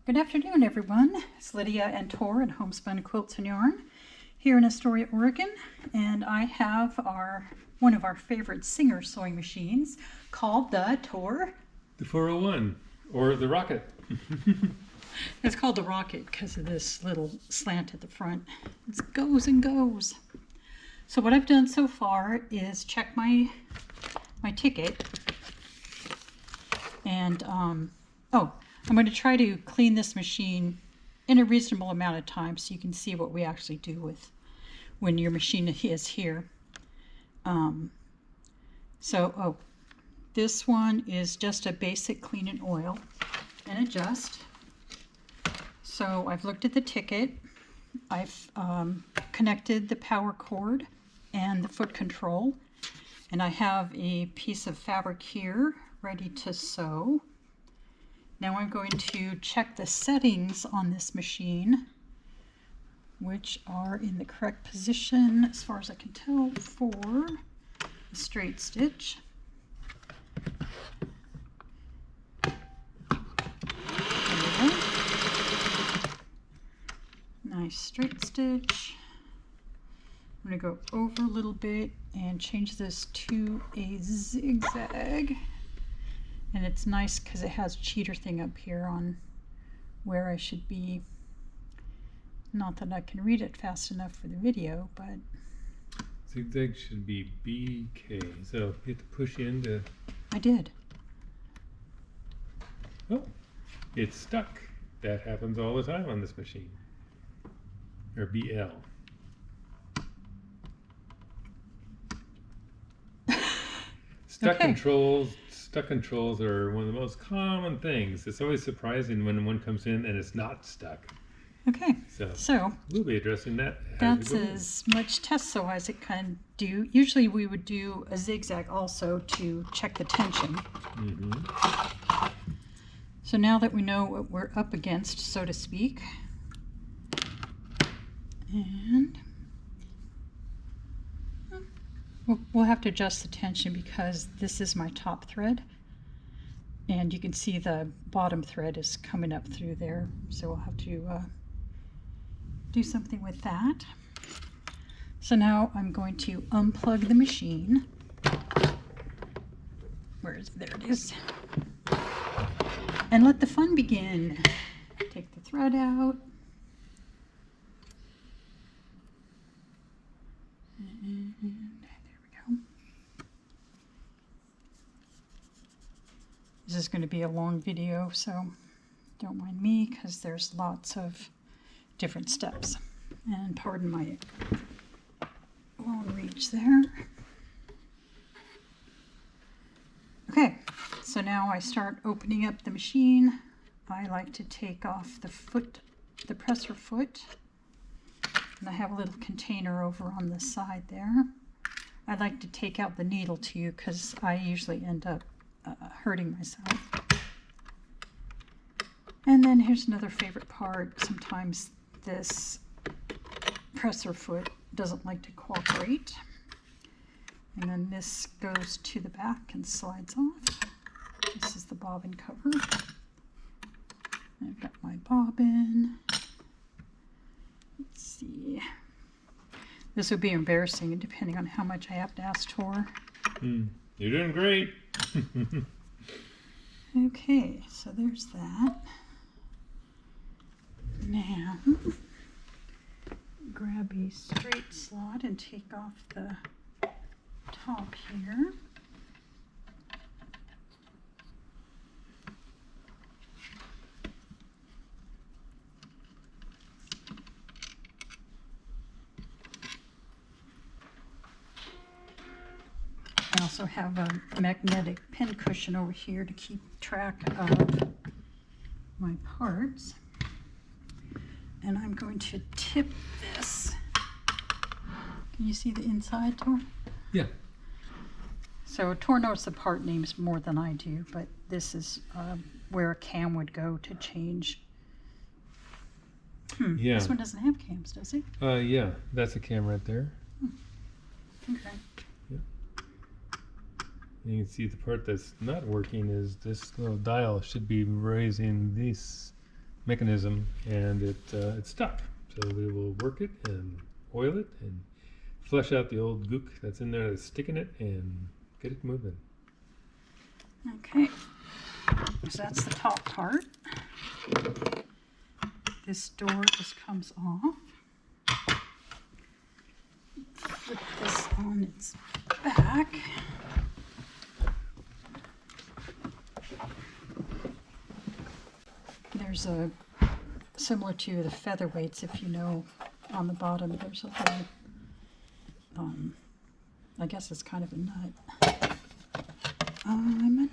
Good afternoon, everyone. It's Lydia and Tor at Homespun Quilts and Yarn here in Astoria, Oregon, and I have one of our favorite Singer sewing machines called the Tor. The 401 or the Rocket. It's called the Rocket because of this little slant at the front. It goes and goes. So what I've done so far is check my ticket, and I'm going to try to clean this machine in a reasonable amount of time so you can see what we actually do with when your machine is here. This one is just a basic clean and oil and adjust. So I've looked at the ticket. I've connected the power cord and the foot control, and I have a piece of fabric here ready to sew. Now I'm going to check the settings on this machine, which are in the correct position as far as I can tell for a straight stitch. There we go. Nice straight stitch. I'm going to go over a little bit and change this to a zigzag. And it's nice because it has a cheater thing up here on where I should be. Not that I can read it fast enough for the video, but... Zigzag should be BK. So you have to push into... I did. Oh, it's stuck. That happens all the time on this machine. Or BL. Stuck controls are one of the most common things. It's always surprising when one comes in and it's not stuck. Okay, so we'll be addressing that. That's as much test sew as it can do. Usually we would do a zigzag also to check the tension. Mm-hmm. So now that we know what we're up against, so to speak, and we'll have to adjust the tension because this is my top thread, and you can see the bottom thread is coming up through there, so we'll have to do something with that. So now I'm going to unplug the machine. There it is. And let the fun begin. Take the thread out. And there we go. This is going to be a long video, so don't mind me because there's lots of different steps. And pardon my long reach there. Okay, so now I start opening up the machine. I like to take off the presser foot. And I have a little container over on the side there. I like to take out the needle too because I usually end up hurting myself. And then here's another favorite part. Sometimes this presser foot doesn't like to cooperate. And then this goes to the back and slides off. This is the bobbin cover. I've got my bobbin. Let's see. This would be embarrassing depending on how much I have to ask Tor. You're doing great. Okay, so there's that. Now, grab a straight slot and take off the top here. I also have a magnetic pin cushion over here to keep track of my parts. And I'm going to tip this. Can you see the inside, Tor? Yeah. So Tor knows the part names more than I do, but this is where a cam would go to change. Yeah. This one doesn't have cams, does it? Yeah, that's a cam right there. Okay. Yeah. You can see the part that's not working is this little dial should be raising this mechanism, and it's stuck. So we will work it and oil it and flush out the old gook that's in there that's sticking it and get it moving. Okay, so that's the top part. This door just comes off. Flip this on its back. There's a, similar to the featherweights, if you know, on the bottom there's a little, I guess it's kind of a nut. I'm a nut.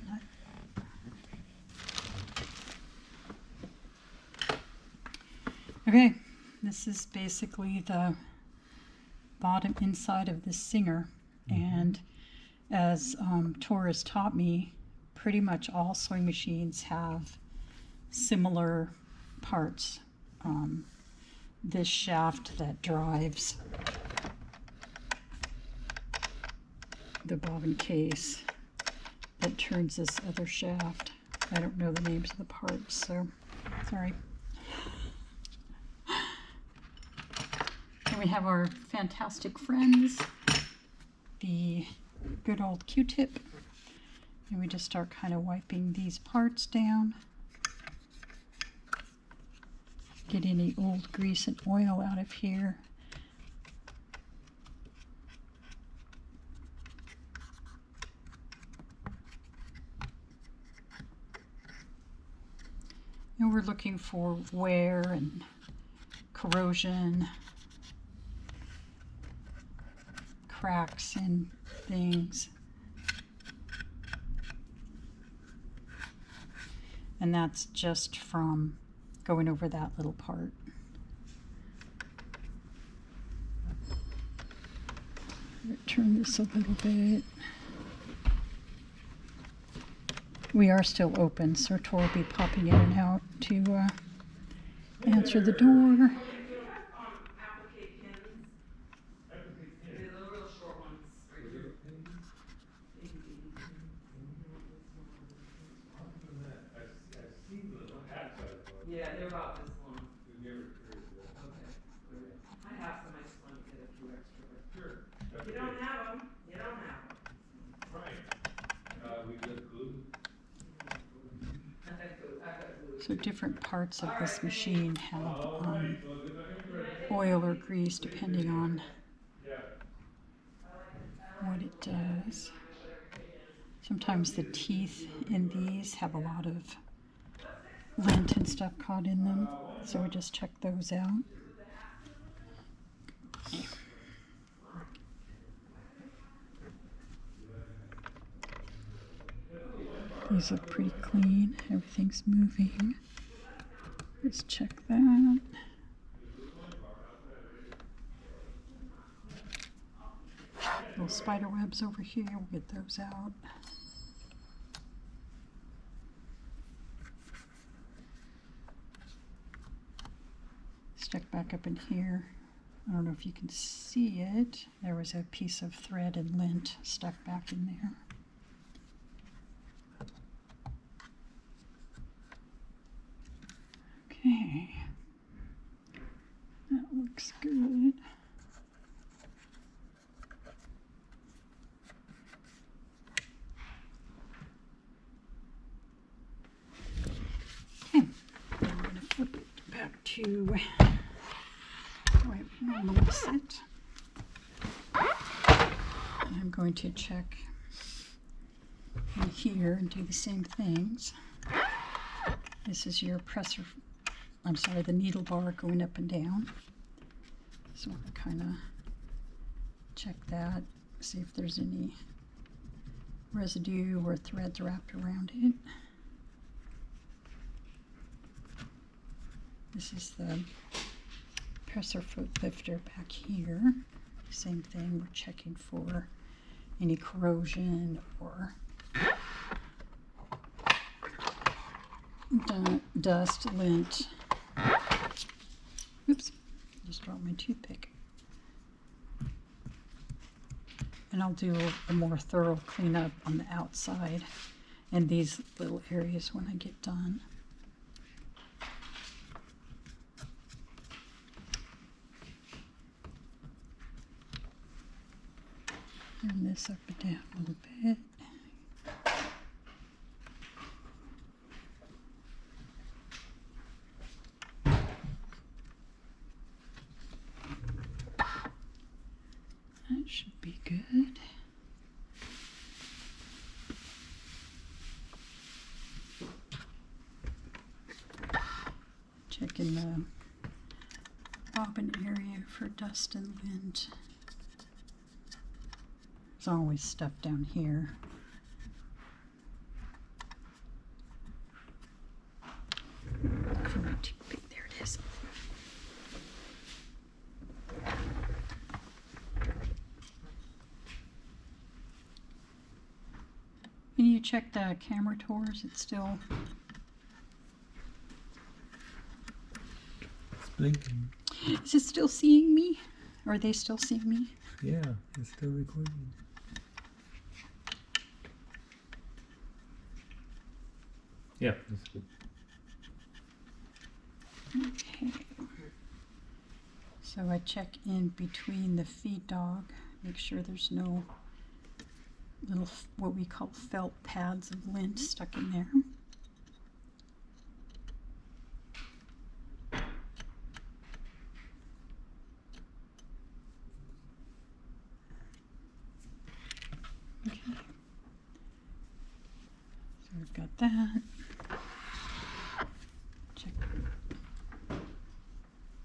Okay, this is basically the bottom inside of this Singer, and as Tor has taught me, pretty much all sewing machines have similar parts. This shaft that drives the bobbin case that turns this other shaft. I don't know the names of the parts, so sorry. And we have our fantastic friends, the good old Q-tip, and we just start kind of wiping these parts down. Get any old grease and oil out of here. And we're looking for wear and corrosion, cracks and things. And that's just from going over that little part. Turn this a little bit. We are still open, so Tor will be popping in and out to answer the door. Yeah, they're about this long. Okay. I have some, I just wanted to get a few extra, but Sure. if you don't have them, you don't have them. Right. We get glue. I've got glue. So different parts of this machine have oil or grease depending on what it does. Sometimes the teeth in these have a lot of lint and stuff caught in them, so we just check those out. These look pretty clean. Everything's moving. Let's check that. Little spider webs over here. We'll get those out. Stuck back up in here. I don't know if you can see it. There was a piece of thread and lint stuck back in there. Okay, that looks good. Okay, I'm going to flip it back to where it normally sit. I'm going to check in here and do the same things. This is your presser. I'm sorry, the needle bar going up and down. So I'll kind of check that, see if there's any residue or threads wrapped around it. This is the presser foot lifter back here. Same thing, we're checking for any corrosion or dust, lint. Oops, just dropped my toothpick. And I'll do a more thorough cleanup on the outside and these little areas when I get done. this up and down a little bit. That should be good. Checking the bobbin area for dust and lint. There's always stuff down here. For my toothpick, there it is. Can you check the camera tours? It's still. It's blinking. Is it still seeing me? Are they still seeing me? Yeah, it's still recording. Yeah, that's good. Okay. So I check in between the feed dog, make sure there's no little, what we call felt pads of lint stuck in there. Okay. So we've got that.